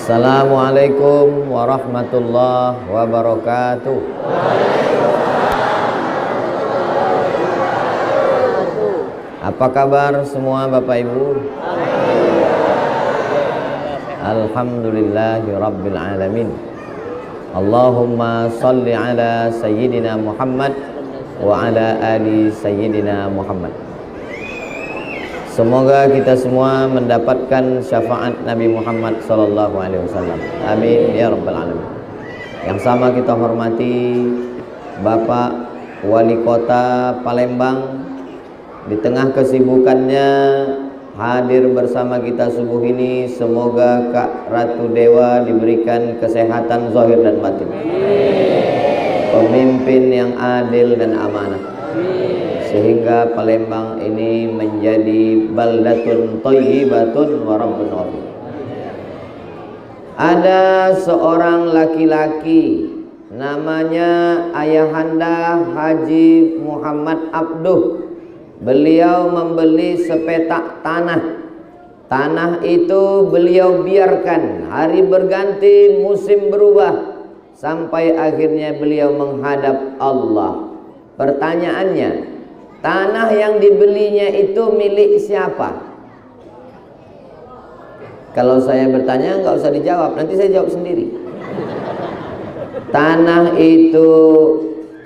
Assalamualaikum warahmatullahi wabarakatuh. Apa kabar semua Bapak Ibu? Alhamdulillahi rabbil alamin. Allahumma salli ala sayyidina Muhammad wa ala ali sayyidina Muhammad. Semoga kita semua mendapatkan syafaat Nabi Muhammad sallallahu alaihi wasallam. Amin ya rabbal alamin. Yang sama kita hormati Bapak Wali Kota Palembang, di tengah kesibukannya hadir bersama kita subuh ini. Semoga Kak Ratu Dewa diberikan kesehatan zahir dan batin, pemimpin yang adil dan amanah, sehingga Palembang ini menjadi baldatun thayyibatun wa rabbun ghafur. Ada seorang laki-laki namanya Ayahanda Haji Muhammad Abduh. Beliau membeli sepetak tanah. Tanah itu beliau biarkan, hari berganti, musim berubah, sampai akhirnya beliau menghadap Allah. Pertanyaannya, tanah yang dibelinya itu milik siapa? Kalau saya bertanya nggak usah dijawab, nanti saya jawab sendiri. Tanah itu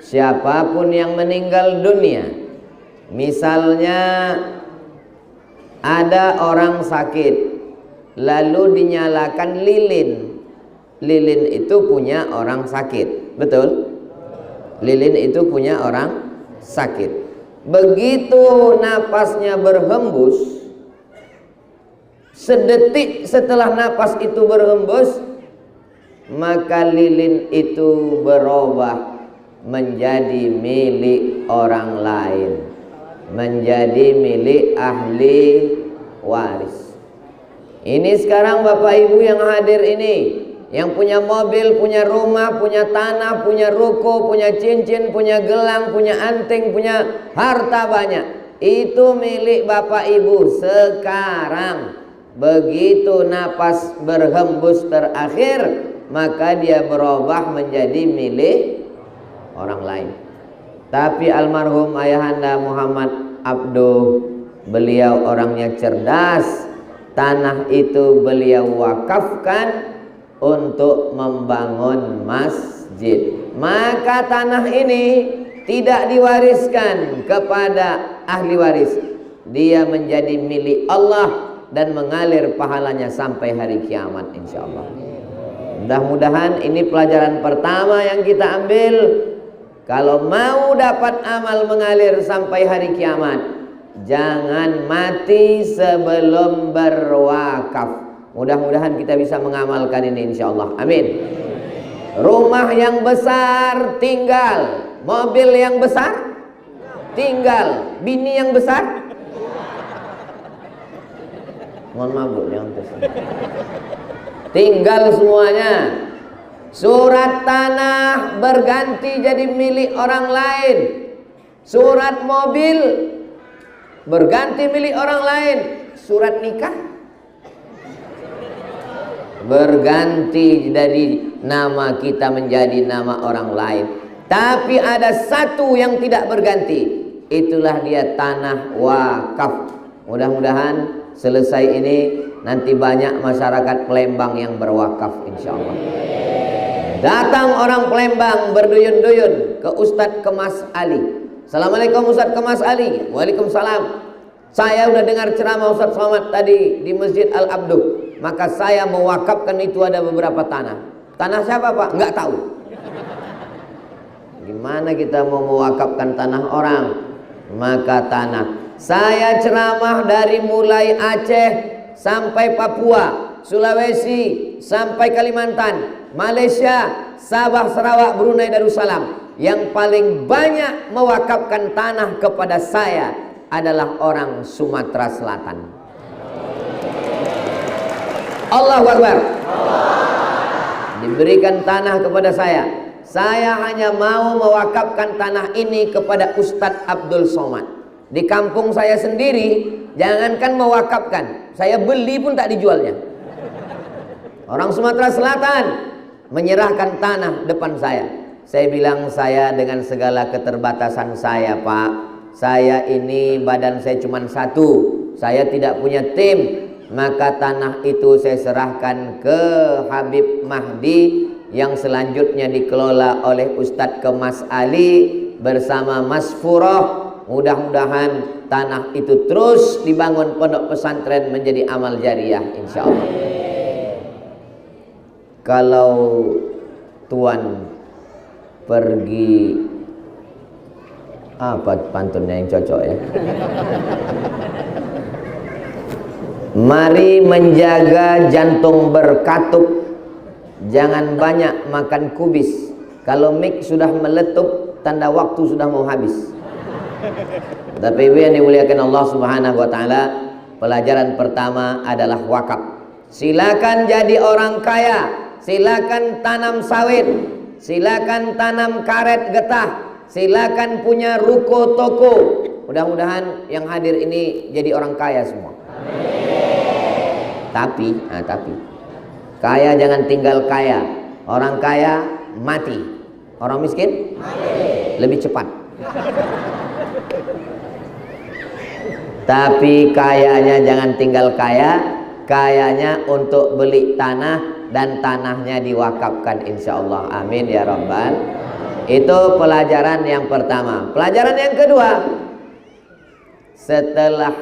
siapapun yang meninggal dunia, misalnya ada orang sakit lalu dinyalakan lilin. Lilin itu punya orang sakit, betul? Lilin itu punya orang sakit. Begitu napasnya berhembus, sedetik setelah napas itu berhembus, maka lilin itu berubah menjadi milik orang lain, menjadi milik ahli waris. Ini sekarang Bapak Ibu yang hadir ini, yang punya mobil, punya rumah, punya tanah, punya ruko, punya cincin, punya gelang, punya anting, punya harta banyak, itu milik Bapak Ibu sekarang. Begitu napas berhembus terakhir, maka dia berubah menjadi milik orang lain. Tapi almarhum Ayahanda Muhammad Abduh, beliau orangnya cerdas. Tanah itu beliau wakafkan untuk membangun masjid. Maka tanah ini tidak diwariskan kepada ahli waris. Dia menjadi milik Allah dan mengalir pahalanya sampai hari kiamat insyaallah. Mudah-mudahan ini pelajaran pertama yang kita ambil. Kalau mau dapat amal mengalir sampai hari kiamat, jangan mati sebelum berwakaf. Mudah-mudahan kita bisa mengamalkan ini insyaallah. Amin. Rumah yang besar tinggal, mobil yang besar tinggal, bini yang besar, mohon maaf Bu, yang tinggal semuanya. Surat tanah berganti jadi milik orang lain. Surat mobil berganti milik orang lain. Surat nikah berganti dari nama kita menjadi nama orang lain. Tapi ada satu yang tidak berganti, itulah dia tanah wakaf. Mudah-mudahan selesai ini nanti banyak masyarakat Palembang yang berwakaf insyaallah. Datang orang Palembang berduyun-duyun ke Ustadz Kemas Ali. Assalamualaikum Ustadz Kemas Ali. Waalaikumsalam. Saya udah dengar ceramah Ustadz Somad tadi di Masjid Al-Abduh, maka saya mewakafkan itu ada beberapa tanah. Tanah siapa Pak? Nggak tahu. Gimana kita mau mewakafkan tanah orang? Maka tanah, saya ceramah dari mulai Aceh sampai Papua, Sulawesi sampai Kalimantan, Malaysia, Sabah, Sarawak, Brunei, Darussalam. Yang paling banyak mewakafkan tanah kepada saya adalah orang Sumatera Selatan. Allahu Akbar. Diberikan tanah kepada saya. Saya hanya mau mewakafkan tanah ini kepada Ustadz Abdul Somad. Di kampung saya sendiri, jangankan mewakafkan, saya beli pun tak dijualnya. Orang Sumatera Selatan menyerahkan tanah depan saya. Saya bilang, saya dengan segala keterbatasan saya, Pak, saya ini badan saya cuma satu, saya tidak punya tim, maka tanah itu saya serahkan ke Habib Mahdi yang selanjutnya dikelola oleh Ustadz Kemas Ali bersama Mas Furoh. Mudah-mudahan tanah itu terus dibangun pondok pesantren menjadi amal jariah, insya Allah. Kalau Tuan pergi, apa pantunnya yang cocok ya? Mari menjaga jantung berkatup, jangan banyak makan kubis. Kalau mik sudah meletup, tanda waktu sudah mau habis. Tapi ibu yang dimuliakan Allah Subhanahu wa taala, pelajaran pertama adalah wakaf. Silakan jadi orang kaya, silakan tanam sawit, silakan tanam karet getah, silakan punya ruko toko. Mudah-mudahan yang hadir ini jadi orang kaya semua. Tapi kaya jangan tinggal kaya. Orang kaya mati, orang miskin mati lebih cepat. Tapi kayanya jangan tinggal kaya, kayanya untuk beli tanah dan tanahnya diwakafkan, insya Allah. Amin ya Rabbal. Itu pelajaran yang pertama. Pelajaran yang kedua, setelah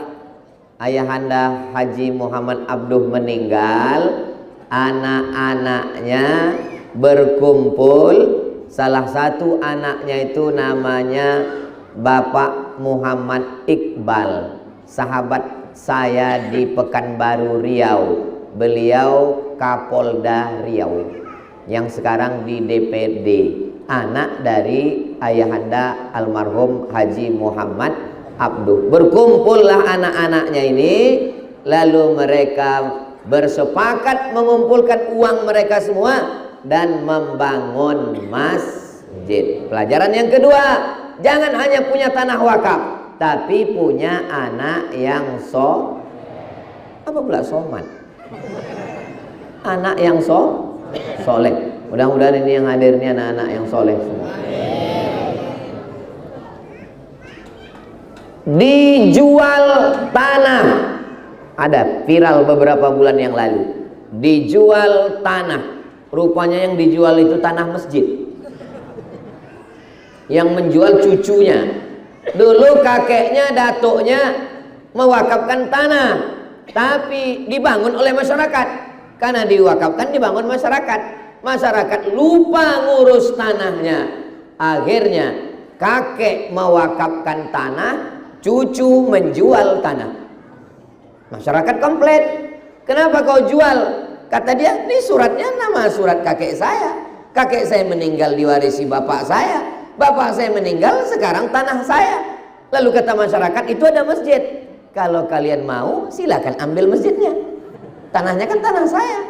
ayahanda Haji Muhammad Abduh meninggal, anak-anaknya berkumpul. Salah satu anaknya itu namanya Bapak Muhammad Iqbal, sahabat saya di Pekanbaru Riau. Beliau Kapolda Riau yang sekarang di DPD, anak dari ayahanda almarhum Haji Muhammad Abduh. Berkumpullah anak-anaknya ini, lalu mereka bersepakat mengumpulkan uang mereka semua dan membangun masjid. Pelajaran yang kedua, jangan hanya punya tanah wakaf, tapi punya anak yang apa pula soman? Anak yang soleh. Mudah-mudahan ini yang hadir ini anak-anak yang soleh semua. Dijual tanah, ada viral beberapa bulan yang lalu. Dijual tanah, rupanya yang dijual itu tanah masjid. Yang menjual cucunya. Dulu kakeknya, datuknya mewakafkan tanah, tapi dibangun oleh masyarakat. Karena diwakafkan, dibangun masyarakat. Masyarakat lupa ngurus tanahnya. Akhirnya kakek mewakafkan tanah, cucu menjual tanah. Masyarakat komplain, kenapa kau jual? Kata dia, ini suratnya nama surat kakek saya. Kakek saya meninggal diwarisi bapak saya. Bapak saya meninggal, sekarang tanah saya. Lalu kata masyarakat, itu ada masjid. Kalau kalian mau, silakan ambil masjidnya. Tanahnya kan tanah saya.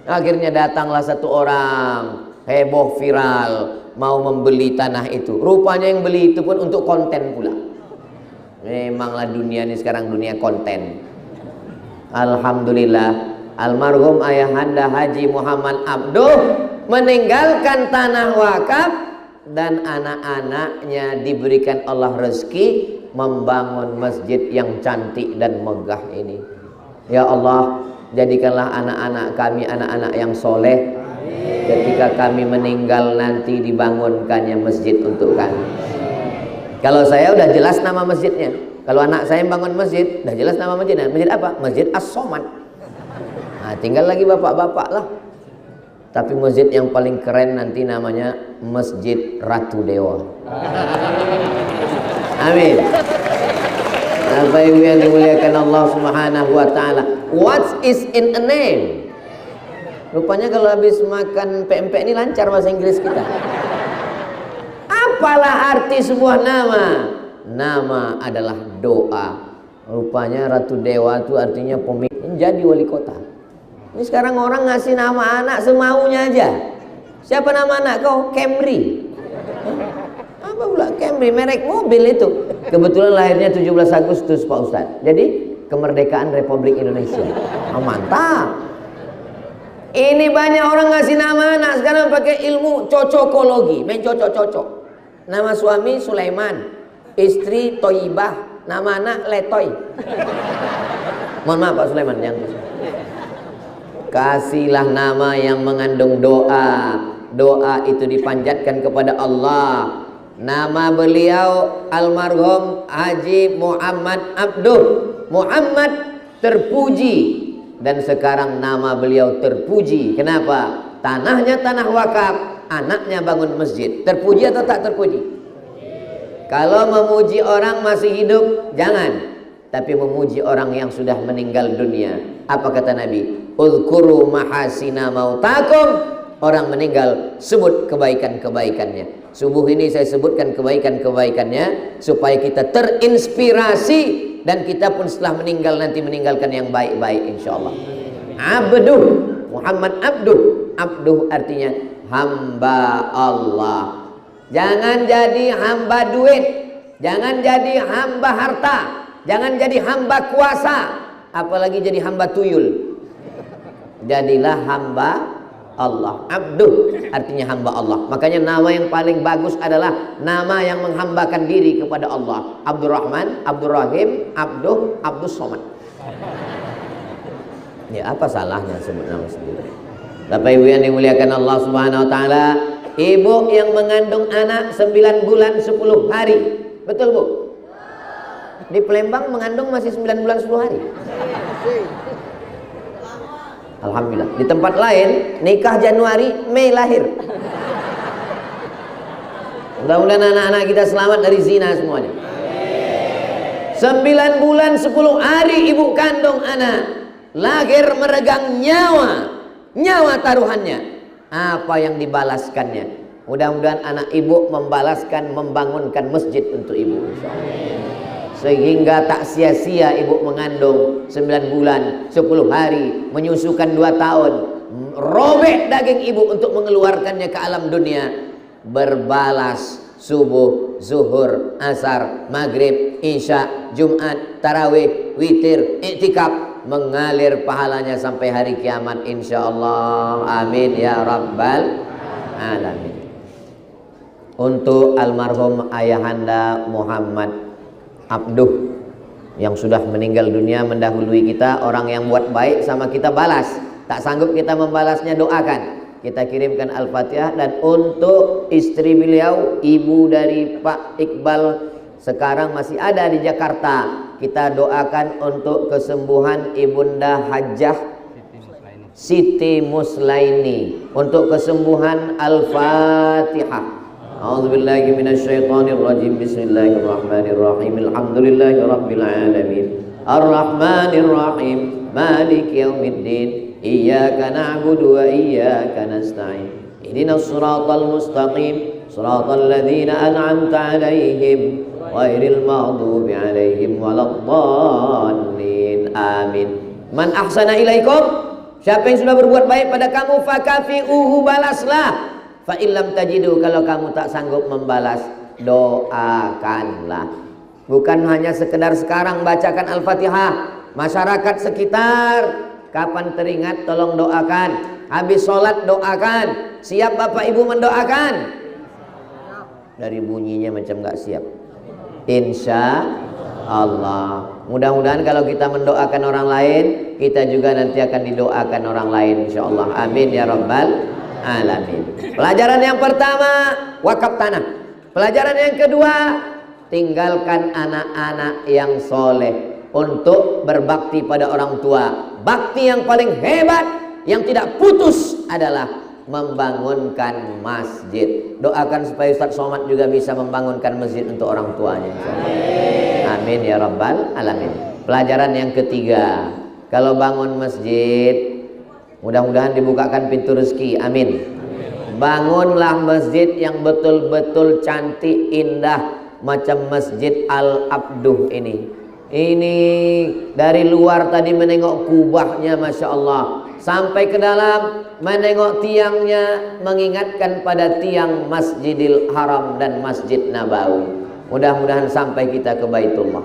Akhirnya datanglah satu orang, heboh viral, mau membeli tanah itu. Rupanya yang beli itu pun untuk konten pula. Memanglah dunia ini sekarang dunia konten. Alhamdulillah, almarhum ayahanda Haji Muhammad Abduh meninggalkan tanah wakaf, dan anak-anaknya diberikan Allah rezeki membangun masjid yang cantik dan megah ini. Ya Allah, jadikanlah anak-anak kami anak-anak yang soleh. Ketika kami meninggal nanti dibangunkannya masjid untuk kami. Kalau saya udah jelas nama masjidnya. Kalau anak saya bangun masjid, udah jelas nama masjidnya. Masjid apa? Masjid As-Somad. Nah, tinggal lagi bapak-bapak lah. Tapi masjid yang paling keren nanti namanya Masjid Ratu Dewa. Amin. Apa yang dimuliakan Allah Subhanahu wa taala. What is in a name? Rupanya kalau habis makan PMP ini lancar bahasa Inggris kita. Apalah arti sebuah nama? Nama adalah doa. Rupanya Ratu Dewa itu artinya pemimpin jadi wali kota. Ini sekarang orang ngasih nama anak semaunya aja. Siapa nama anak kau? Camry. Apa pula Camry? Merek mobil itu. Kebetulan lahirnya 17 Agustus Pak Ustadz. Jadi kemerdekaan Republik Indonesia. Oh, mantap. Ini banyak orang ngasih nama anak sekarang pakai ilmu cocokologi, main cocok-cocok. Nama suami Sulaiman, istri Toyibah, nama anak Letoy. Mohon maaf Pak Sulaiman, yang kasihlah nama yang mengandung doa. Doa itu dipanjatkan kepada Allah. Nama beliau almarhum Haji Muhammad Abduh. Muhammad terpuji. Dan sekarang nama beliau terpuji. Kenapa? Tanahnya tanah wakaf, anaknya bangun masjid. Terpuji atau tak terpuji? Kalau memuji orang masih hidup, jangan. Tapi memuji orang yang sudah meninggal dunia. Apa kata Nabi? Uzkuru mahasina mautakum. Orang meninggal, sebut kebaikan-kebaikannya. Subuh ini saya sebutkan kebaikan-kebaikannya supaya kita terinspirasi dan kita pun setelah meninggal nanti meninggalkan yang baik-baik insyaallah. Abduh, Muhammad Abduh. Abduh artinya hamba Allah. Jangan jadi hamba duit, jangan jadi hamba harta, jangan jadi hamba kuasa, apalagi jadi hamba tuyul. Jadilah hamba Allah. Abduh artinya hamba Allah. Makanya nama yang paling bagus adalah nama yang menghambakan diri kepada Allah. Abdurrahman, Abdurrahim, Abduh, Abdus Somad. Ya apa salahnya sebut nama sendiri? Bapak Ibu yang dimuliakan Allah Subhanahu wa taala, ibu yang mengandung anak 9 bulan 10 hari. Betul Bu? Di Palembang mengandung masih 9 bulan 10 hari. Alhamdulillah. Di tempat lain nikah Januari, Mei lahir. Mudah-mudahan anak-anak kita selamat dari zina semuanya. 9 bulan 10 hari ibu kandung anak, lahir meregang nyawa taruhannya. Apa yang dibalaskannya? Mudah-mudahan anak ibu membalaskan, membangunkan masjid untuk ibu. Sehingga tak sia-sia ibu mengandung 9 bulan 10 hari, menyusukan 2 tahun, robek daging ibu untuk mengeluarkannya ke alam dunia, berbalas subuh, zuhur, asar, maghrib, isya, jumat, tarawih, witir, iktikaf, mengalir pahalanya sampai hari kiamat insyaallah. Amin ya rabbal alamin. Untuk almarhum ayahanda Muhammad Abduh yang sudah meninggal dunia mendahului kita, orang yang buat baik sama kita balas, tak sanggup kita membalasnya, doakan, kita kirimkan Al-Fatihah. Dan untuk istri beliau, ibu dari Pak Iqbal, sekarang masih ada di Jakarta, kita doakan untuk kesembuhan Ibunda Hajjah Siti Muslaini, untuk kesembuhan. Al-Fatihah. A'udzubillahi minasyaitonirrajim. Bismillahirrahmanirrahim. Alhamdulillahirabbil alamin. Arrahmanirrahim. Maliki yaumiddin. Iyyaka na'budu wa iyyaka nasta'in. Ihdinas siratal mustaqim. Siratal ladzina an'amta 'alaihim ghairil maghdubi 'alaihim waladdallin. Amin. Man ahsana ilaikum, siapa yang sudah berbuat baik pada kamu, fakafi'uhu, balaslah. Fa illam tajidu, kalau kamu tak sanggup membalas, doakanlah. Bukan hanya sekedar sekarang bacakan Al-Fatihah, masyarakat sekitar kapan teringat tolong doakan. Habis sholat doakan. Siap Bapak Ibu mendoakan? Dari bunyinya macam gak siap. Insya Allah. Mudah-mudahan kalau kita mendoakan orang lain, kita juga nanti akan didoakan orang lain insya Allah. Amin ya rabbal alamin. Pelajaran yang pertama, wakaf tanah. Pelajaran yang kedua, tinggalkan anak-anak yang soleh untuk berbakti pada orang tua. Bakti yang paling hebat, yang tidak putus adalah membangunkan masjid. Doakan supaya Ustaz Somad juga bisa membangunkan masjid untuk orang tuanya. Amin ya rabbal alamin. Pelajaran yang ketiga, kalau bangun masjid, mudah-mudahan dibukakan pintu rezeki. Amin. Bangunlah masjid yang betul-betul cantik, indah, macam Masjid Al-Abduh ini. Ini dari luar tadi menengok kubahnya, Masya Allah, sampai ke dalam menengok tiangnya, mengingatkan pada tiang Masjidil Haram dan Masjid Nabawi. Mudah-mudahan sampai kita ke Baitullah.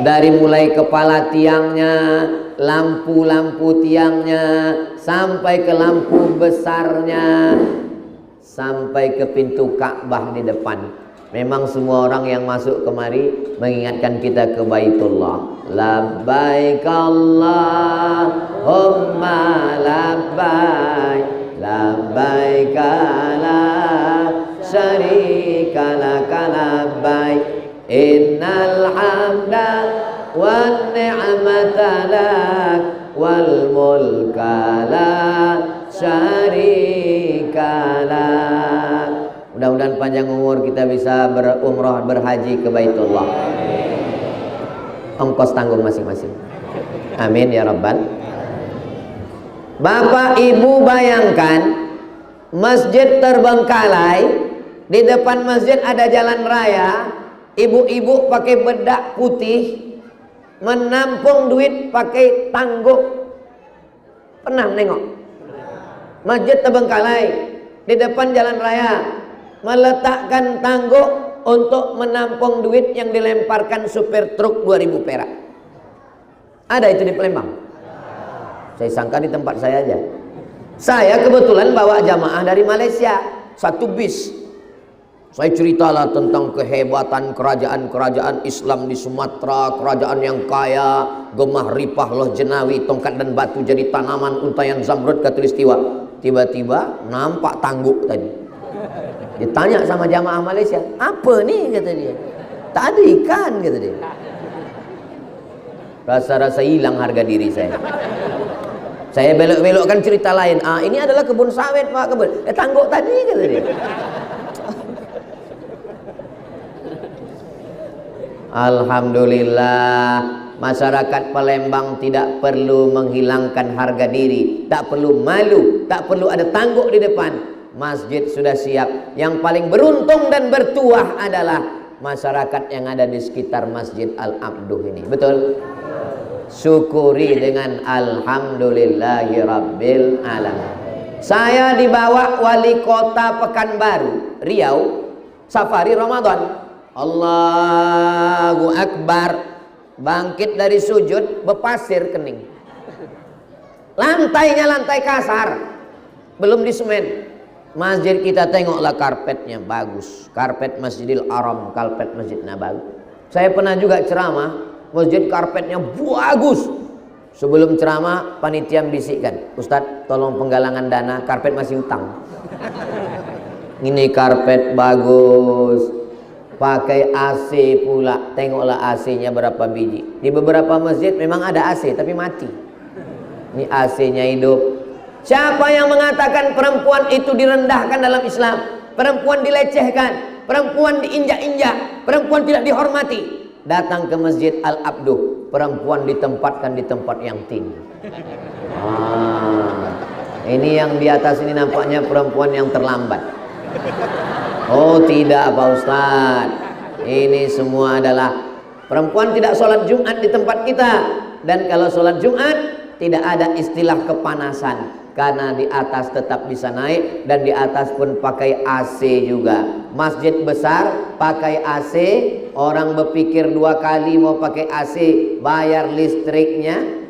Dari mulai kepala tiangnya, lampu-lampu tiangnya, sampai ke lampu besarnya, sampai ke pintu Ka'bah di depan. Memang semua orang yang masuk kemari mengingatkan kita ke Baitullah. Labbaik Allahumma labbaik, labbaik la syarika laka labbaik, innal hamda wan ni'mata lak wal mulka la syarika lak. Mudah-mudahan panjang umur kita bisa berumrah, berhaji ke Baitullah. Ongkos tanggung masing-masing. Amin ya rabbal. Bapak Ibu bayangkan, masjid terbengkalai, di depan masjid ada jalan raya, ibu-ibu pakai bedak putih menampung duit pakai tangguk. Pernah nengok? Masjid terbengkalai, di depan jalan raya meletakkan tangguk untuk menampung duit yang dilemparkan supir truk 2000 perak. Ada itu di Palembang? Saya sangka di tempat saya aja. Saya kebetulan bawa jamaah dari Malaysia, satu bis. Saya ceritalah tentang kehebatan kerajaan-kerajaan Islam di Sumatera, kerajaan yang kaya, gemah ripah loh jenawi, tongkat dan batu jadi tanaman, untayan zamrud katulistiwa. Tiba-tiba nampak tangguk tadi. Ditanya sama jamaah Malaysia, apa nih kata dia. Tak ada ikan kata dia. Rasa-rasa hilang harga diri saya. Saya belok-belokkan cerita lain. Ini adalah kebun sawit Pak, kebun. Tangguk tadi kata dia. Alhamdulillah, masyarakat Palembang tidak perlu menghilangkan harga diri, tak perlu malu, tak perlu ada tangguk di depan. Masjid sudah siap. Yang paling beruntung dan bertuah adalah masyarakat yang ada di sekitar Masjid Al-Abduh ini. Betul? Syukuri dengan alhamdulillahi rabbil alamin. Saya dibawa wali kota Pekanbaru, Riau, safari Ramadan. Allahu Akbar. Bangkit dari sujud, berpasir kening. Lantainya lantai kasar, belum disemen. Masjid kita tengoklah karpetnya bagus. Karpet Masjidil Haram, karpet Masjid Nabawi. Saya pernah juga ceramah, masjid karpetnya bagus. Sebelum ceramah, panitia bisikkan, Ustadz tolong penggalangan dana, karpet masih utang. Ini karpet bagus, pakai AC pula. Tengoklah AC-nya berapa biji. Di beberapa masjid memang ada AC tapi mati. Ini AC-nya hidup. Siapa yang mengatakan perempuan itu direndahkan dalam Islam, perempuan dilecehkan, perempuan diinjak-injak, perempuan tidak dihormati, datang ke Masjid Al-Abduh, perempuan ditempatkan di tempat yang tinggi. Ini yang di atas ini nampaknya perempuan yang terlambat. Oh tidak Pak Ustadz, ini semua adalah perempuan tidak sholat Jumat di tempat kita. Dan kalau sholat Jumat tidak ada istilah kepanasan, karena di atas tetap bisa naik dan di atas pun pakai AC juga. Masjid besar pakai AC, orang berpikir dua kali mau pakai AC, bayar listriknya.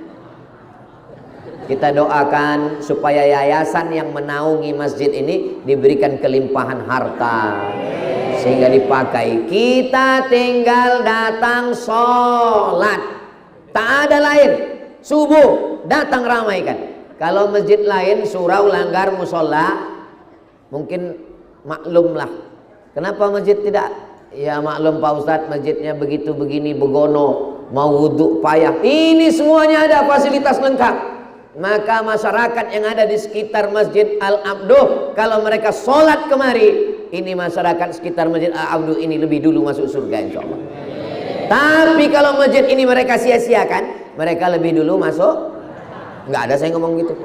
Kita doakan supaya yayasan yang menaungi masjid ini diberikan kelimpahan harta sehingga dipakai. Kita tinggal datang sholat, tak ada lain. Subuh datang ramaikan. Kalau masjid lain surau, langgar, musola, mungkin maklumlah. Kenapa masjid tidak? Ya maklum Pak Ustadz, masjidnya begitu begini begono, mau wudhu payah. Ini semuanya ada fasilitas lengkap. Maka masyarakat yang ada di sekitar Masjid Al-Abduh, kalau mereka sholat kemari, ini masyarakat sekitar Masjid Al-Abduh ini lebih dulu masuk surga insya Allah. Tapi kalau masjid ini mereka sia-siakan, mereka lebih dulu masuk. Nggak ada saya ngomong gitu.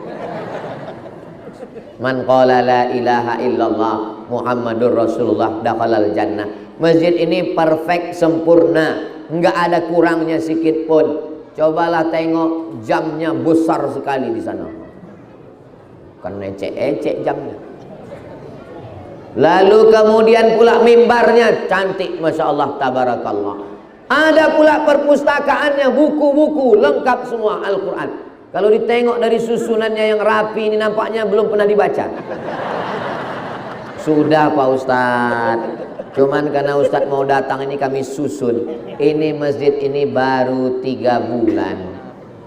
Man qala la ilaha illallah Muhammadur Rasulullah dakhalal jannah. Masjid ini perfect, sempurna, nggak ada kurangnya sedikit pun. Cobalah tengok jamnya besar sekali di sana. Kan ecek-ecek jamnya. Lalu kemudian pula mimbarnya cantik, masya Allah, tabarakallah. Ada pula perpustakaannya, buku-buku lengkap semua Al-Quran. Kalau ditengok dari susunannya yang rapi ini nampaknya belum pernah dibaca. Sudah Pak Ustadz, cuman karena Ustadz mau datang ini kami susun. Ini masjid ini baru 3 bulan.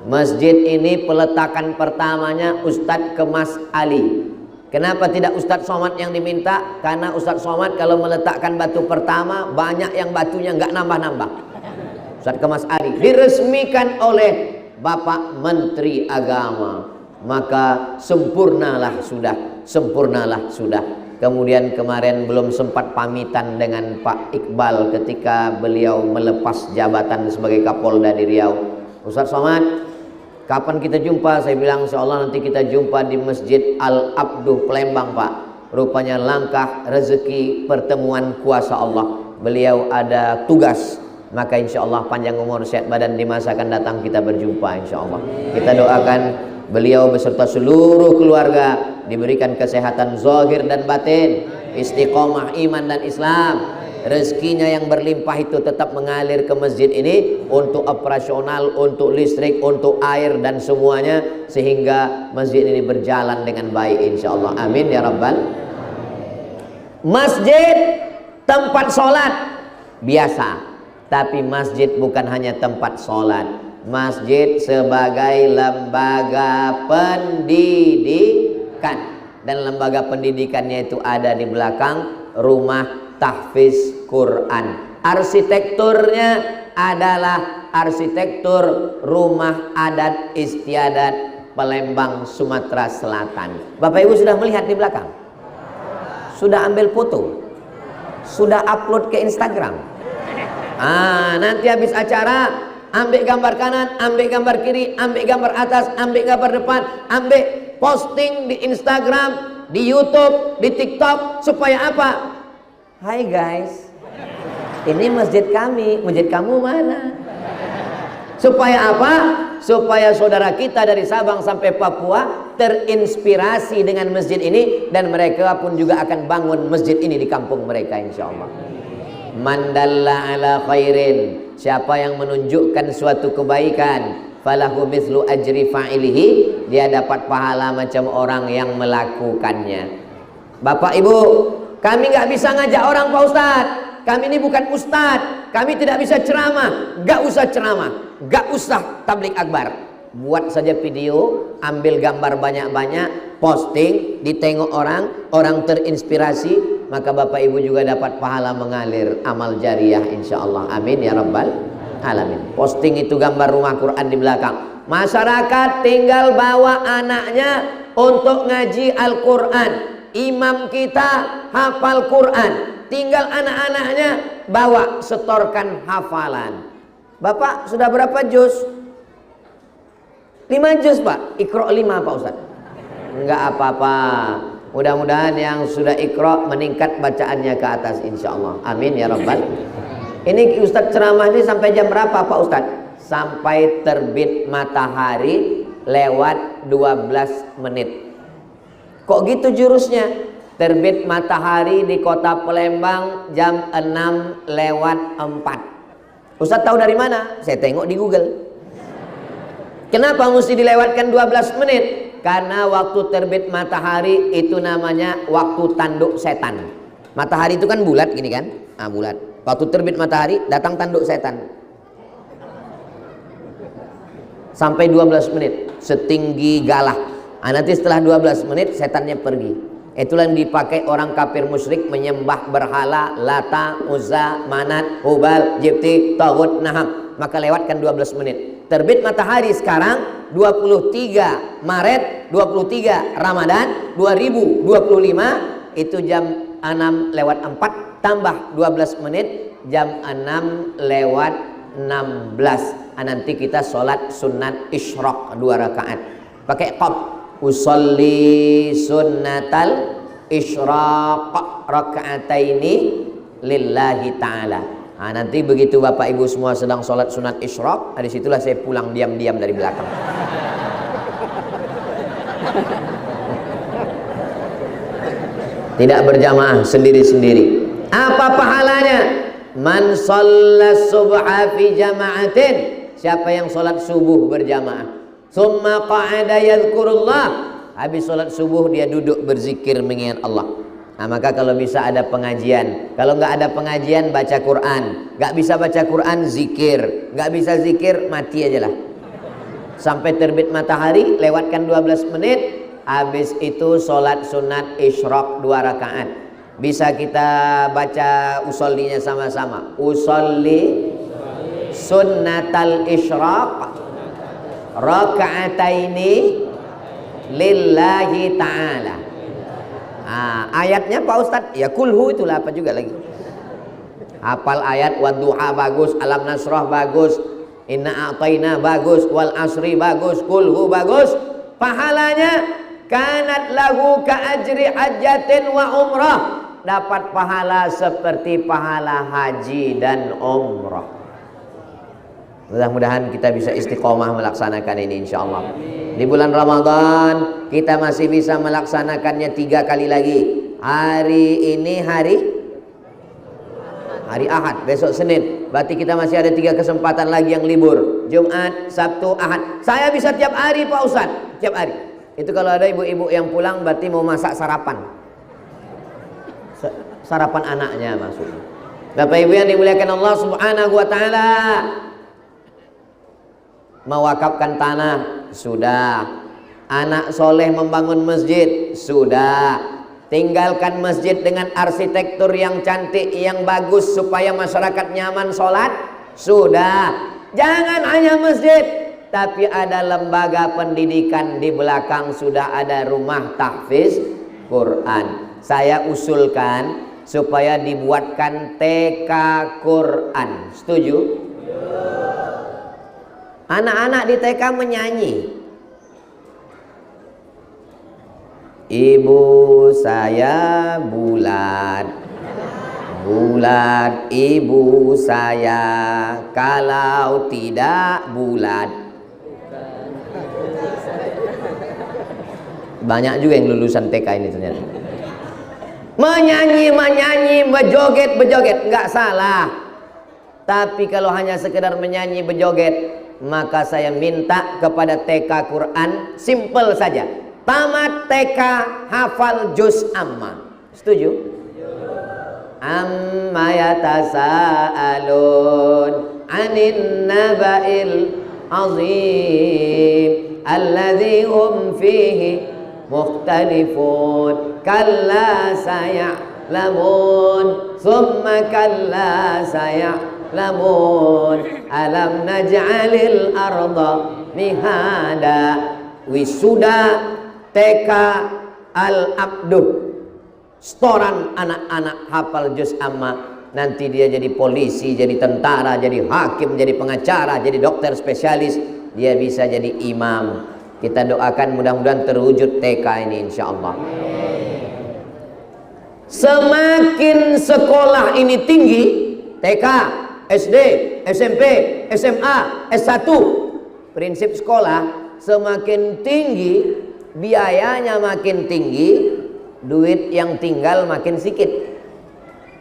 Masjid ini peletakan pertamanya Ustadz Kemas Ali. Kenapa tidak Ustadz Somad yang diminta? Karena Ustadz Somad kalau meletakkan batu pertama banyak yang batunya nggak nambah-nambah. Ustadz Kemas Ali diresmikan oleh Bapak Menteri Agama, maka sempurnalah sudah. Kemudian kemarin belum sempat pamitan dengan Pak Iqbal ketika beliau melepas jabatan sebagai Kapolda di Riau. Ustadz Somad, kapan kita jumpa? Saya bilang insyaallah nanti kita jumpa di Masjid Al-Abduh Palembang Pak. Rupanya langkah rezeki pertemuan kuasa Allah. Beliau ada tugas, maka insyaallah panjang umur sehat badan di masa akan datang kita berjumpa insyaallah. Kita doakan beliau beserta seluruh keluarga diberikan kesehatan zahir dan batin, istiqomah iman dan Islam. Rezekinya yang berlimpah itu tetap mengalir ke masjid ini untuk operasional, untuk listrik, untuk air dan semuanya, sehingga masjid ini berjalan dengan baik insyaallah. Amin ya rabbal. Masjid tempat sholat biasa, tapi masjid bukan hanya tempat sholat. Masjid sebagai lembaga pendidikan, dan lembaga pendidikannya itu ada di belakang rumah tahfiz Quran. Arsitekturnya adalah arsitektur rumah adat istiadat Palembang, Sumatera Selatan. Bapak Ibu sudah melihat di belakang? Sudah ambil foto? Sudah upload ke Instagram? Nanti habis acara ambil gambar kanan, ambil gambar kiri, ambil gambar atas, ambil gambar depan, ambil posting di Instagram, di YouTube, di TikTok. Supaya apa? Hai guys, ini masjid kami. Masjid kamu mana? Supaya apa? Supaya saudara kita dari Sabang sampai Papua terinspirasi dengan masjid ini, dan mereka pun juga akan bangun masjid ini di kampung mereka insyaallah. Mandalla ala khairin, siapa yang menunjukkan suatu kebaikan, falahu mithlu ajri fa'ilihi, dia dapat pahala macam orang yang melakukannya. Bapak Ibu, kami nggak bisa ngajak orang Pak Ustadz. Kami ini bukan ustadz, kami tidak bisa ceramah. Nggak usah ceramah, nggak usah tablik akbar. Buat saja video, ambil gambar banyak-banyak, posting, ditengok orang, orang terinspirasi, maka Bapak Ibu juga dapat pahala mengalir amal jariah insyaallah. Amin ya rabbal alamin. Posting itu gambar rumah Quran di belakang. Masyarakat tinggal bawa anaknya untuk ngaji Al-Quran. Imam kita hafal Quran, tinggal anak-anaknya bawa setorkan hafalan. Bapak sudah berapa juz? 5 juz Pak. Iqra 5 Pak Ustaz. Enggak apa-apa, mudah-mudahan yang sudah Iqra meningkat bacaannya ke atas insyaallah. Amin ya rabbal. Ini Ustaz ceramah ini sampai jam berapa Pak Ustaz? Sampai terbit matahari lewat 12 menit. Kok gitu jurusnya? Terbit matahari di kota Palembang jam 6 lewat 4. Ustaz tahu dari mana? Saya tengok di Google. Kenapa mesti dilewatkan 12 menit? Karena waktu terbit matahari itu namanya waktu tanduk setan. Matahari itu kan bulat gini kan? Bulat. Waktu terbit matahari datang tanduk setan. Sampai 12 menit setinggi galah. Nanti setelah 12 menit setannya pergi. Itulah yang dipakai orang kafir musyrik menyembah berhala Lata, Uzza, Manat, Hubal, Jibti, Taghut, Naham. Maka lewatkan 12 menit. Terbit matahari sekarang 23 Maret 23 Ramadan 2025, itu jam 6 lewat 4 tambah 12 menit jam 6 lewat 16. Nanti kita sholat sunat isyraq 2 rakaat pakai qab. Usolli sunnatal isyraq raka'ataini lillahi ta'ala. Nanti begitu Bapak Ibu semua sedang sholat sunat isyraq, disitulah saya pulang diam-diam dari belakang. Tidak berjamaah, sendiri-sendiri. Apa pahalanya? Man shallas subha fi jama'atin, siapa yang sholat subuh berjamaah, summa qa'ada yadhkurullah, habis sholat subuh dia duduk berzikir mengingat Allah. Nah, maka kalau bisa ada pengajian, kalau nggak ada pengajian baca Quran, nggak bisa baca Quran zikir, nggak bisa zikir mati aja lah sampai terbit matahari, lewatkan 12 menit, habis itu sholat sunat isyraq 2 rakaat. Bisa kita baca usollinya sama-sama. Usolli sunnatal isyraq rakaataini lillahi ta'ala. Ayatnya Pak Ustadz, ya kulhu itulah apa juga lagi. Hafal ayat, wadduha bagus, alam nasrah bagus, inna a'taina bagus, wal asri bagus, kulhu bagus. Pahalanya kanat lahu ka ajri hajjatin wa umrah, dapat pahala seperti pahala haji dan umrah. Mudah-mudahan kita bisa istiqomah melaksanakan ini insyaallah. Di bulan Ramadan kita masih bisa melaksanakannya 3 kali lagi. Hari ini hari Ahad, besok Senin. Berarti kita masih ada 3 kesempatan lagi yang libur. Jumat, Sabtu, Ahad. Saya bisa tiap hari Pak Ustadz, tiap hari. Itu kalau ada ibu-ibu yang pulang berarti mau masak sarapan. Sarapan anaknya maksudnya. Bapak Ibu yang dimuliakan Allah Subhanahu wa taala. Mewakafkan tanah sudah, anak soleh membangun masjid sudah, tinggalkan masjid dengan arsitektur yang cantik yang bagus supaya masyarakat nyaman sholat sudah. Jangan hanya masjid, tapi ada lembaga pendidikan di belakang, sudah ada rumah tahfiz Quran. Saya usulkan supaya dibuatkan TK Quran. Setuju? Anak-anak di TK menyanyi, ibu saya bulat, bulat ibu saya, kalau tidak bulat. Banyak juga yang lulusan TK ini ternyata. Menyanyi, berjoget, nggak salah. Tapi kalau hanya sekedar menyanyi, berjoget, maka saya minta kepada TK Quran simple saja. Tamat TK hafal juz amma. Setuju? Amma yatasaalun 'anin naba'il 'azim alladzi hum fihi mukhtalifun. Kalla saya'lamun thumma kalla saya'lamun alam naj'alil arda mihada. Wisuda TK Al-Abduh, setoran anak-anak hafal juz amma. Nanti dia jadi polisi, jadi tentara, jadi hakim, jadi pengacara, jadi dokter spesialis. Dia bisa jadi imam. Kita doakan mudah-mudahan terwujud TK ini insyaallah. Semakin sekolah ini tinggi, TK, SD, SMP, SMA, S1, prinsip sekolah semakin tinggi, biayanya makin tinggi, duit yang tinggal makin sedikit.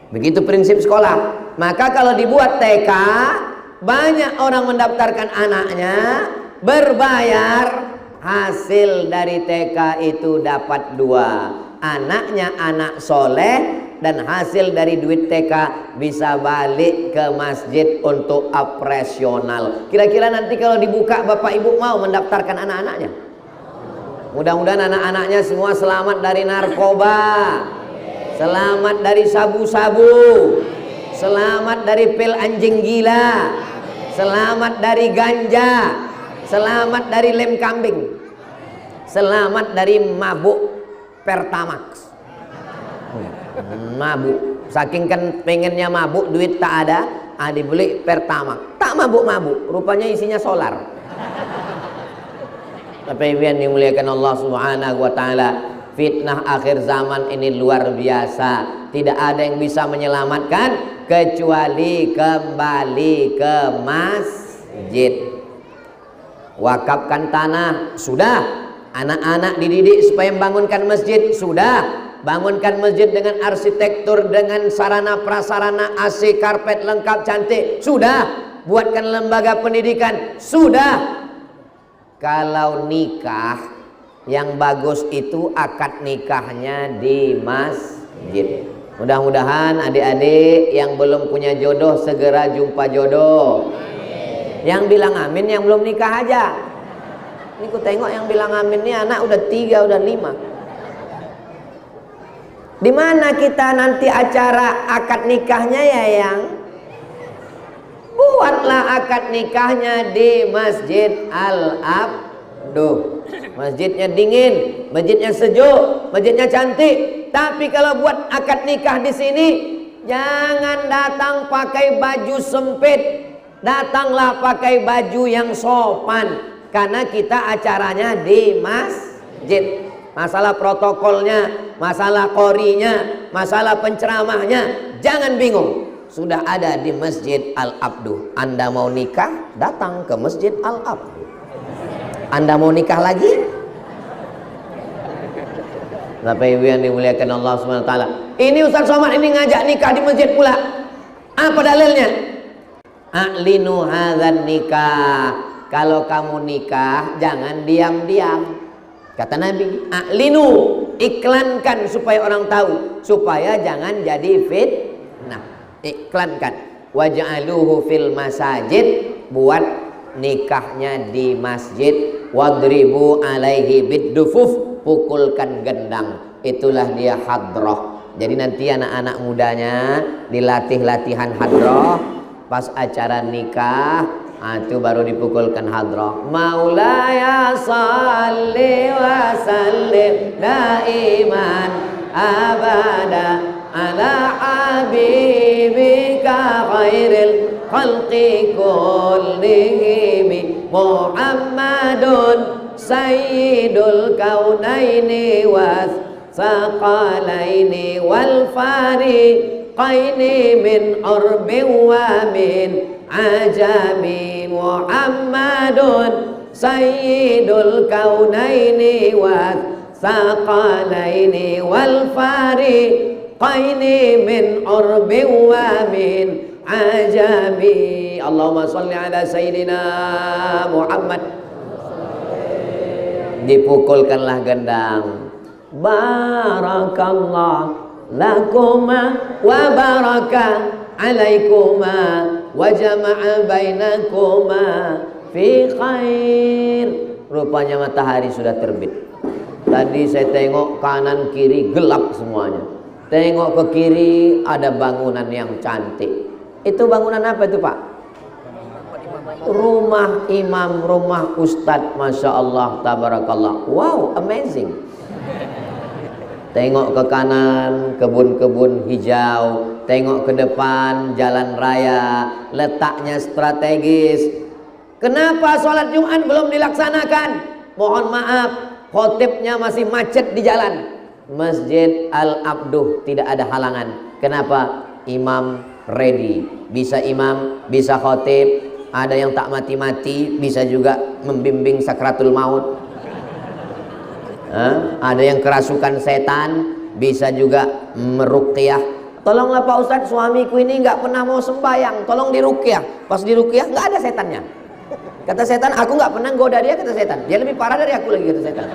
Begitu prinsip sekolah. Maka kalau dibuat TK, banyak orang mendaftarkan anaknya, berbayar, hasil dari TK itu dapat 2. Anaknya anak soleh, dan hasil dari duit TK bisa balik ke masjid untuk operasional. Kira-kira nanti kalau dibuka, Bapak Ibu mau mendaftarkan anak-anaknya? Mudah-mudahan anak-anaknya semua selamat dari narkoba, selamat dari sabu-sabu, selamat dari pil anjing gila, selamat dari ganja, selamat dari lem kambing, selamat dari mabuk Pertamax. Mabuk, saking kan pengennya mabuk, duit tak ada, dibeli Pertamax. Tak mabuk-mabuk, rupanya isinya solar. Tapi yang dimuliakan Allah Subhanahu wa taala, fitnah akhir zaman ini luar biasa. Tidak ada yang bisa menyelamatkan kecuali kembali ke masjid. Wakafkan tanah sudah, anak-anak dididik supaya membangunkan masjid sudah, bangunkan masjid dengan arsitektur, dengan sarana prasarana, AC, karpet lengkap cantik, sudah. Buatkan lembaga pendidikan, sudah. Kalau nikah yang bagus itu akad nikahnya di masjid. Mudah-mudahan adik-adik yang belum punya jodoh segera jumpa jodoh. Yang bilang amin yang belum nikah aja. Ini ku tengok yang bilang amin ini anak udah 3, udah 5. Di mana kita nanti acara akad nikahnya ya yang? Buatlah akad nikahnya di Masjid Al-Abduh. Masjidnya dingin, masjidnya sejuk, masjidnya cantik. Tapi kalau buat akad nikah di sini, jangan datang pakai baju sempit. Datanglah pakai baju yang sopan. Karena kita acaranya di masjid. Masalah protokolnya, masalah qorinya, masalah penceramahnya, jangan bingung. Sudah ada di Masjid Al-Abduh. Anda mau nikah, datang ke Masjid Al-Abduh. Anda mau nikah lagi? Bapak Ibu yang dimuliakan Allah SWT. Ini Ustaz Somad ini ngajak nikah di masjid pula. Apa dalilnya? A'linu hadzan nikah. Kalau kamu nikah, jangan diam-diam. Kata Nabi, a'linu, iklankan supaya orang tahu, supaya jangan jadi fitnah. Iklankan. Waj'aluhu fil masajid, buat nikahnya di masjid. Wadribu alaihi biddufuf, pukulkan gendang. Itulah dia hadrah. Jadi nanti anak-anak mudanya dilatih latihan hadrah. Pas acara nikah, itu baru dipukulkan hadrah. Maulaya salli wa sallim daiman abada ala habibika khairil khalqi kullihim Muhammadun sayyidul kaunaini was saqalaini wal fariqaini min urbin wa min ajami. Muhammadun sayyidul kaunaini was saqalaini wal fariqaini min urbin wa min ajami. Allahumma salli ala sayyidina Muhammad. Dipukulkanlah gendang. Barakallah lakuma wa baraka alaikuma wa jama'a bainakuma fi khair. Rupanya matahari sudah terbit. Tadi saya tengok kanan kiri gelap semuanya. Tengok ke kiri ada bangunan yang cantik. Itu bangunan apa itu Pak? Rumah imam, rumah ustadz. Masya Allah, tabarakallah. Wow, amazing. Tengok ke kanan, kebun-kebun hijau. Tengok ke depan, jalan raya. Letaknya strategis. Kenapa sholat Jumat belum dilaksanakan? Mohon maaf, khotibnya masih macet di jalan. Masjid Al-Abduh tidak ada halangan. Kenapa? Imam ready. Bisa imam, bisa khotib. Ada yang tak mati-mati, bisa juga membimbing sakratul maut. Ada yang kerasukan setan, bisa juga meruqyah. Tolonglah Pak Ustadz, suamiku ini nggak pernah mau sembahyang, tolong diruqyah. Pas diruqyah nggak ada setannya. Kata setan, aku nggak pernah goda dia, kata setan. Dia lebih parah dari aku lagi, kata setan.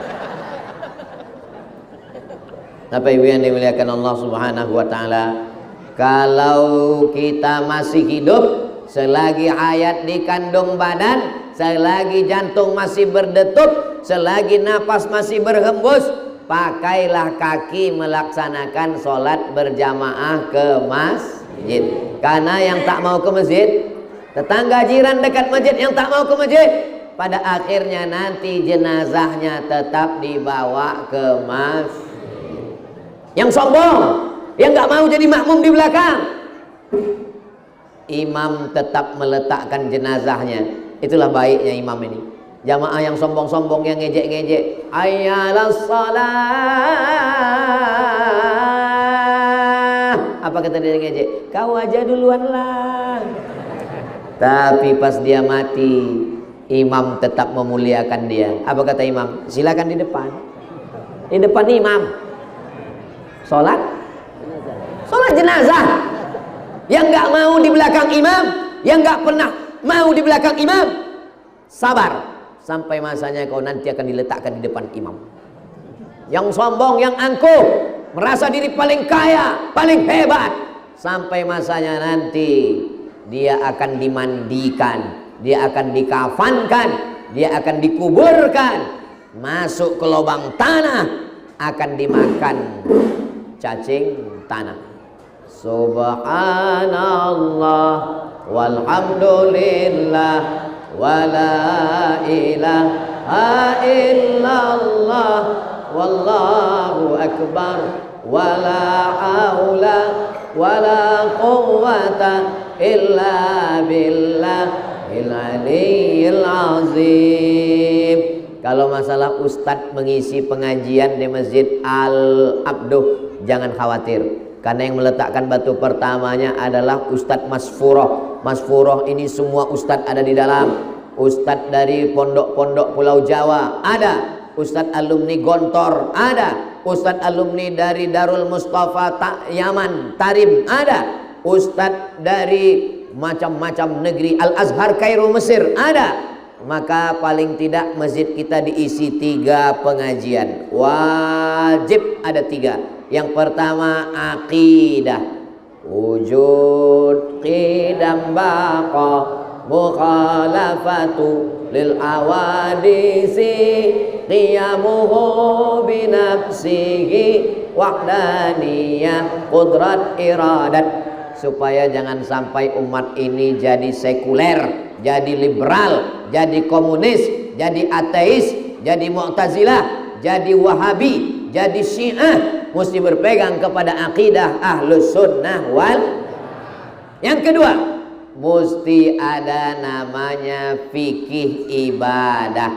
Bapak Ibu yang dimuliakan Allah Subhanahu wa taala, kalau kita masih hidup, selagi hayat di kandung badan, selagi jantung masih berdetup, selagi napas masih berhembus, pakailah kaki melaksanakan sholat berjamaah ke masjid. Karena yang tak mau ke masjid, tetangga jiran dekat masjid yang tak mau ke masjid, pada akhirnya nanti jenazahnya tetap dibawa ke masjid. Yang sombong, yang gak mau jadi makmum di belakang, imam tetap meletakkan jenazahnya. Itulah baiknya imam ini. Jamaah yang sombong-sombong, yang ngejek-ngejek, ayyalas salah, apa kata dia ngejek? Kau aja duluan lah. Tapi pas dia mati, imam tetap memuliakan dia. Apa kata imam? Silakan di depan. Di depan imam. Sholat jenazah. Yang nggak mau di belakang imam, yang nggak pernah mau di belakang imam, sabar sampai masanya kau nanti akan diletakkan di depan imam. Yang sombong, yang angkuh, merasa diri paling kaya, paling hebat, sampai masanya nanti dia akan dimandikan, dia akan dikafankan, dia akan dikuburkan, masuk ke lubang tanah, akan dimakan cacing tanah. Subhanallah walhamdulillah wala ilaha illallah wallahu akbar wala haula wala quwwata illa billahil aliyyil azim. Kalau masalah ustadz mengisi pengajian di Masjid Al-Abduh, jangan khawatir. Karena yang meletakkan batu pertamanya adalah Ustadz Masfuroh. Masfuroh ini semua ustadz ada di dalam. Ustadz dari pondok-pondok Pulau Jawa ada. Ustadz alumni Gontor ada. Ustadz alumni dari Darul Mustafa Yaman Tarim ada. Ustadz dari macam-macam negeri Al-Azhar Kairo Mesir ada. Maka paling tidak masjid kita diisi 3 pengajian. Wajib ada 3. Yang pertama akidah, wujud qidam baqa mukhalafatu lil awadisi qiyamuhu binafsihi wahdaniyah qudrat iradat. Supaya jangan sampai umat ini jadi sekuler, jadi liberal, jadi komunis, jadi ateis, jadi mu'tazilah, jadi wahabi, jadi syiah. Mesti berpegang kepada akidah ahlus sunnah wal. Yang kedua, mesti ada namanya fikih ibadah,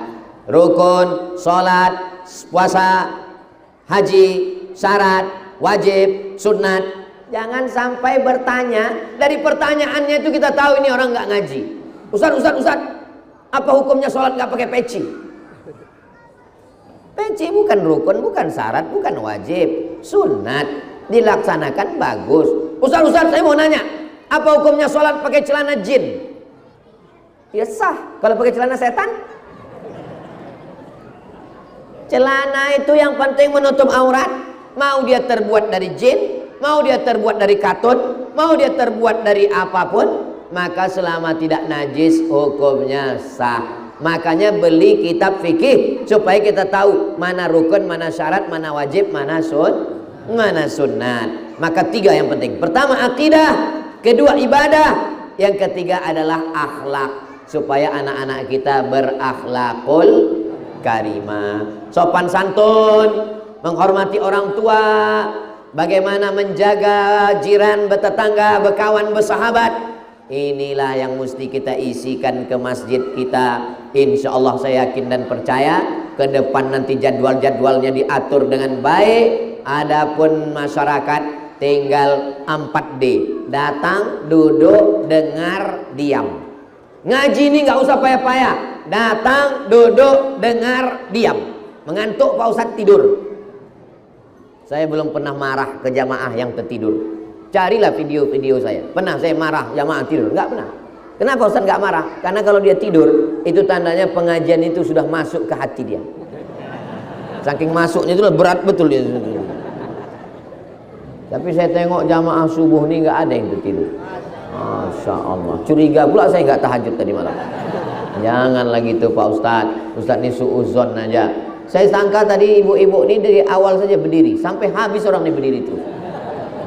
rukun, sholat, puasa, haji, syarat, wajib, sunat. Jangan sampai bertanya, dari pertanyaannya itu kita tahu ini orang nggak ngaji. Ustaz, apa hukumnya sholat nggak pakai peci? Peci bukan rukun, bukan syarat, bukan wajib, sunat, dilaksanakan bagus. Ustaz, saya mau nanya, apa hukumnya sholat pakai celana jin? Ya sah. Kalau pakai celana setan? Celana itu yang penting menutup aurat. Mau dia terbuat dari jin, mau dia terbuat dari katun, mau dia terbuat dari apapun, maka selama tidak najis hukumnya sah. Makanya beli kitab fikih supaya kita tahu mana rukun, mana syarat, mana wajib, mana sunat. Maka 3 yang penting. Pertama akidah, kedua ibadah, yang ketiga adalah akhlak. Supaya anak-anak kita berakhlakul karimah, sopan santun, menghormati orang tua, bagaimana menjaga jiran, bertetangga, berkawan, bersahabat. Inilah yang mesti kita isikan ke masjid kita. Insya Allah saya yakin dan percaya ke depan nanti jadwal-jadwalnya diatur dengan baik. Adapun masyarakat tinggal 4D, datang, duduk, dengar, diam. Ngaji ini nggak usah payah-payah, datang, duduk, dengar, diam. Mengantuk Pak Ustadz tidur. Saya belum pernah marah ke jamaah yang tertidur. Carilah video-video saya. Pernah saya marah jamaah tidur? Enggak pernah. Kenapa Ustaz enggak marah? Karena kalau dia tidur, itu tandanya pengajian itu sudah masuk ke hati dia. Saking masuknya itu berat betul dia. Tapi saya tengok jamaah subuh ini enggak ada yang tertidur. Masya Allah. Curiga pula saya enggak tahajud tadi malam. Jangan lagi tuh Pak Ustaz. Ustaz ini suuzon aja. Saya sangka tadi ibu-ibu ini dari awal saja berdiri sampai habis orang ini berdiri terus.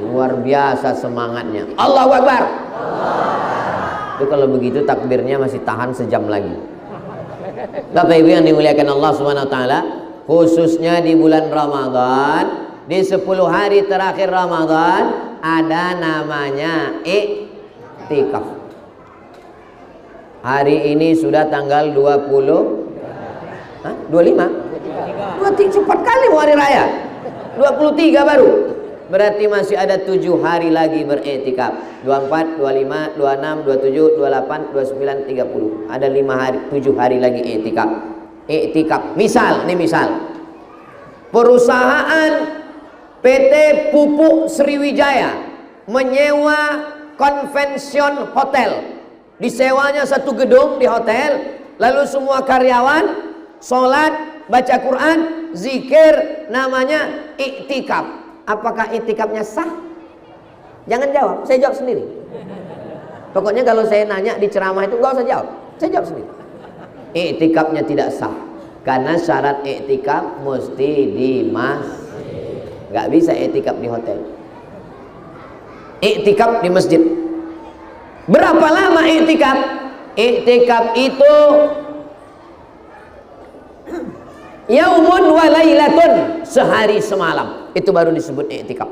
Luar biasa semangatnya. Allahu Akbar. Itu kalau begitu takbirnya masih tahan sejam lagi. Bapak Ibu yang dimuliakan Allah Subhanahu wa taala, khususnya di bulan Ramadan, di 10 hari terakhir Ramadan ada namanya i'tikaf. Hari ini sudah tanggal 25. 23 cepat kali mau hari raya. 23 baru. Berarti masih ada 7 hari lagi beriktikaf. 24, 25, 26, 27, 28, 29, 30. Ada 5 hari, 7 hari lagi iktikaf. Iktikaf. Misal, ini misal. Perusahaan PT Pupuk Sriwijaya menyewa convention hotel. Disewanya satu gedung di hotel, lalu semua karyawan sholat, baca Quran, zikir, namanya iktikaf. Apakah iktikafnya sah? Jangan jawab, saya jawab sendiri. Pokoknya kalau saya nanya di ceramah itu nggak usah jawab, saya jawab sendiri. Iktikafnya tidak sah, karena syarat iktikaf mesti di masjid. Nggak bisa iktikaf di hotel. Iktikaf di masjid. Berapa lama iktikaf? Iktikaf itu yaumun wa lailatun, sehari semalam. Itu baru disebut iktikaf.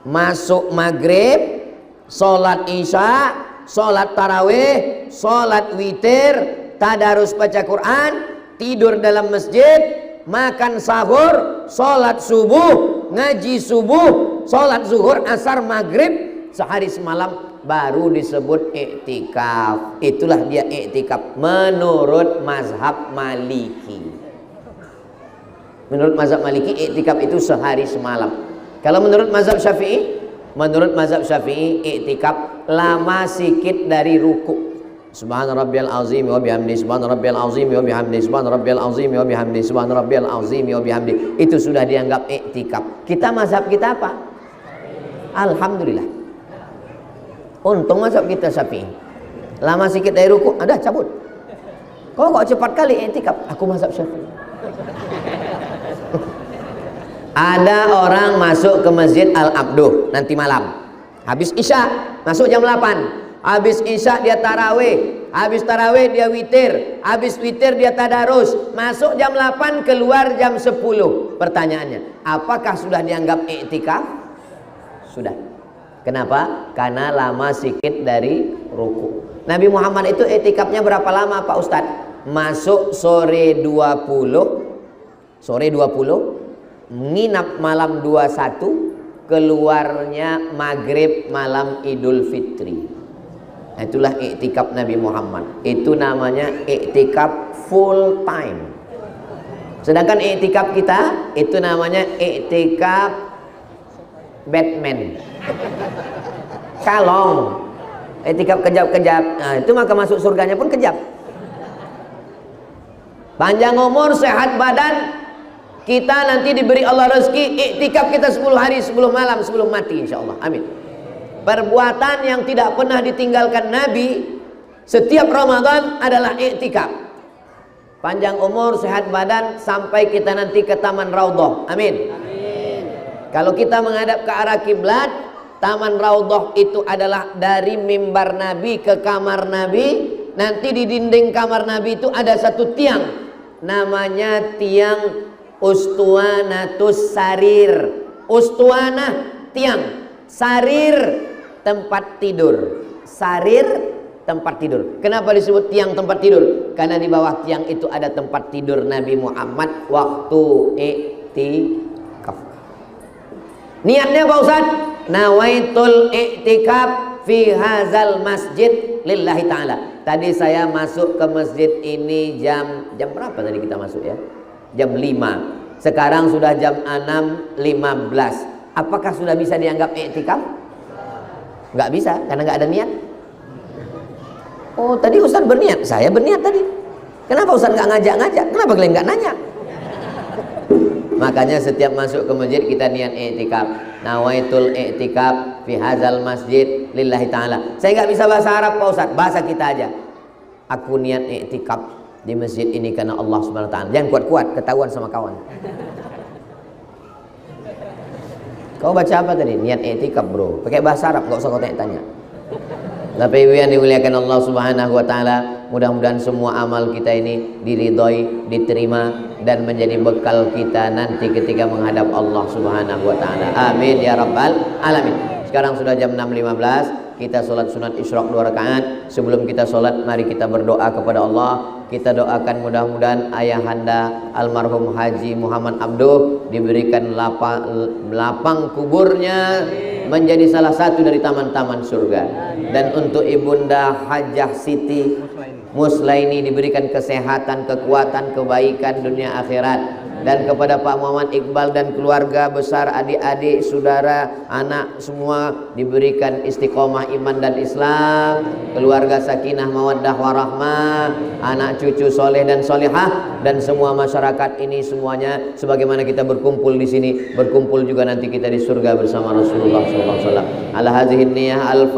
Masuk maghrib, sholat isya, sholat tarawih, sholat witir, tadarus baca Quran, tidur dalam masjid, makan sahur, sholat subuh, ngaji subuh, sholat zuhur, asar, maghrib, sehari semalam baru disebut iktikaf. Itulah dia iktikaf menurut mazhab Maliki. Menurut mazhab Maliki iktikaf itu sehari semalam. Kalau menurut mazhab Syafi'i, iktikaf lama sikit dari ruku. Subhana rabbiyal azim wa bihamdi, subhana rabbiyal azim wa bihamdi, subhana rabbiyal azim wa bihamdi, subhana rabbiyal azim wa bihamdi. Itu sudah dianggap iktikaf. Kita mazhab kita apa? Alhamdulillah. Untung mazhab kita Syafi'i. Lama sikit dari ruku, ada cabut. Kok cepat kali iktikaf? Aku mazhab Syafi'i. Ada orang masuk ke Masjid Al-Abduh nanti malam. Habis Isya, masuk jam 8. Habis Isya dia tarawih. Habis tarawih dia witir. Habis witir dia tadarus. Masuk jam 8, keluar jam 10. Pertanyaannya, apakah sudah dianggap iktikaf? Sudah. Kenapa? Karena lama sikit dari ruku. Nabi Muhammad itu iktikafnya berapa lama Pak Ustadz? Masuk sore 20, nginap malam 21, keluarnya maghrib malam Idul Fitri. Itulah iktikaf Nabi Muhammad. Itu namanya iktikaf full time. Sedangkan iktikaf kita itu namanya iktikaf Batman. Kalong. Iktikaf kejap-kejap. Nah, itu maka masuk surganya pun kejap. Panjang umur, sehat badan, kita nanti diberi Allah rezeki iktikaf kita 10 hari 10 malam sebelum mati insyaallah. Amin. Perbuatan yang tidak pernah ditinggalkan Nabi setiap Ramadan adalah iktikaf. Panjang umur, sehat badan sampai kita nanti ke Taman Raudhah. Amin. Amin. Kalau kita menghadap ke arah kiblat, Taman Raudhah itu adalah dari mimbar Nabi ke kamar Nabi. Nanti di dinding kamar Nabi itu ada satu tiang, namanya tiang Ustuanatus Sarir. Ustuanah tiang, sarir tempat tidur. Sarir tempat tidur. Kenapa disebut tiang tempat tidur? Karena di bawah tiang itu ada tempat tidur Nabi Muhammad waktu iktikaf. Niatnya Pak Ustaz, nawaitul iktikaf fi hazal masjid lillahi ta'ala. Tadi saya masuk ke masjid ini jam berapa tadi kita masuk ya? Jam 5. Sekarang sudah jam 6.15. Apakah sudah bisa dianggap iktikaf? Nggak bisa, karena nggak ada niat. Oh, tadi Ustaz berniat, saya berniat tadi. Kenapa Ustaz nggak ngajak-ngajak? Kenapa kalian nggak nanya? Makanya setiap masuk ke masjid kita niat iktikaf. Nawaitul iktikaf fi hadzal masjid lillahi ta'ala. Saya nggak bisa bahasa Arab Pak Ustaz, bahasa kita aja. Aku niat iktikaf di masjid ini karena Allah Subhanahu wa taala. Jangan kuat-kuat, ketahuan sama kawan. Kau baca apa tadi? Niat iktikaf, bro. Pakai bahasa Arab, enggak usah kau tanya-tanya. Tapi yang dimuliakan Allah Subhanahu wa taala, mudah-mudahan semua amal kita ini diridhoi, diterima dan menjadi bekal kita nanti ketika menghadap Allah Subhanahu wa taala. Amin ya rabbal alamin. Sekarang sudah jam 6.15. Kita sholat sunat isyraq 2 rakaat. Sebelum kita sholat, mari kita berdoa kepada Allah. Kita doakan mudah-mudahan ayahanda almarhum Haji Muhammad Abduh diberikan lapang kuburnya menjadi salah satu dari taman-taman surga. Dan untuk ibunda Hajah Siti Muslaini diberikan kesehatan, kekuatan, kebaikan dunia akhirat. dan kepada Pak Muhammad Iqbal dan keluarga besar, adik-adik, saudara, anak semua diberikan istiqomah iman dan Islam, keluarga sakinah mawaddah warahmah, anak cucu soleh dan solehah, dan semua masyarakat ini semuanya sebagaimana kita berkumpul di sini, berkumpul juga nanti kita di surga bersama Rasulullah SAW. Ala hadhihi niyah al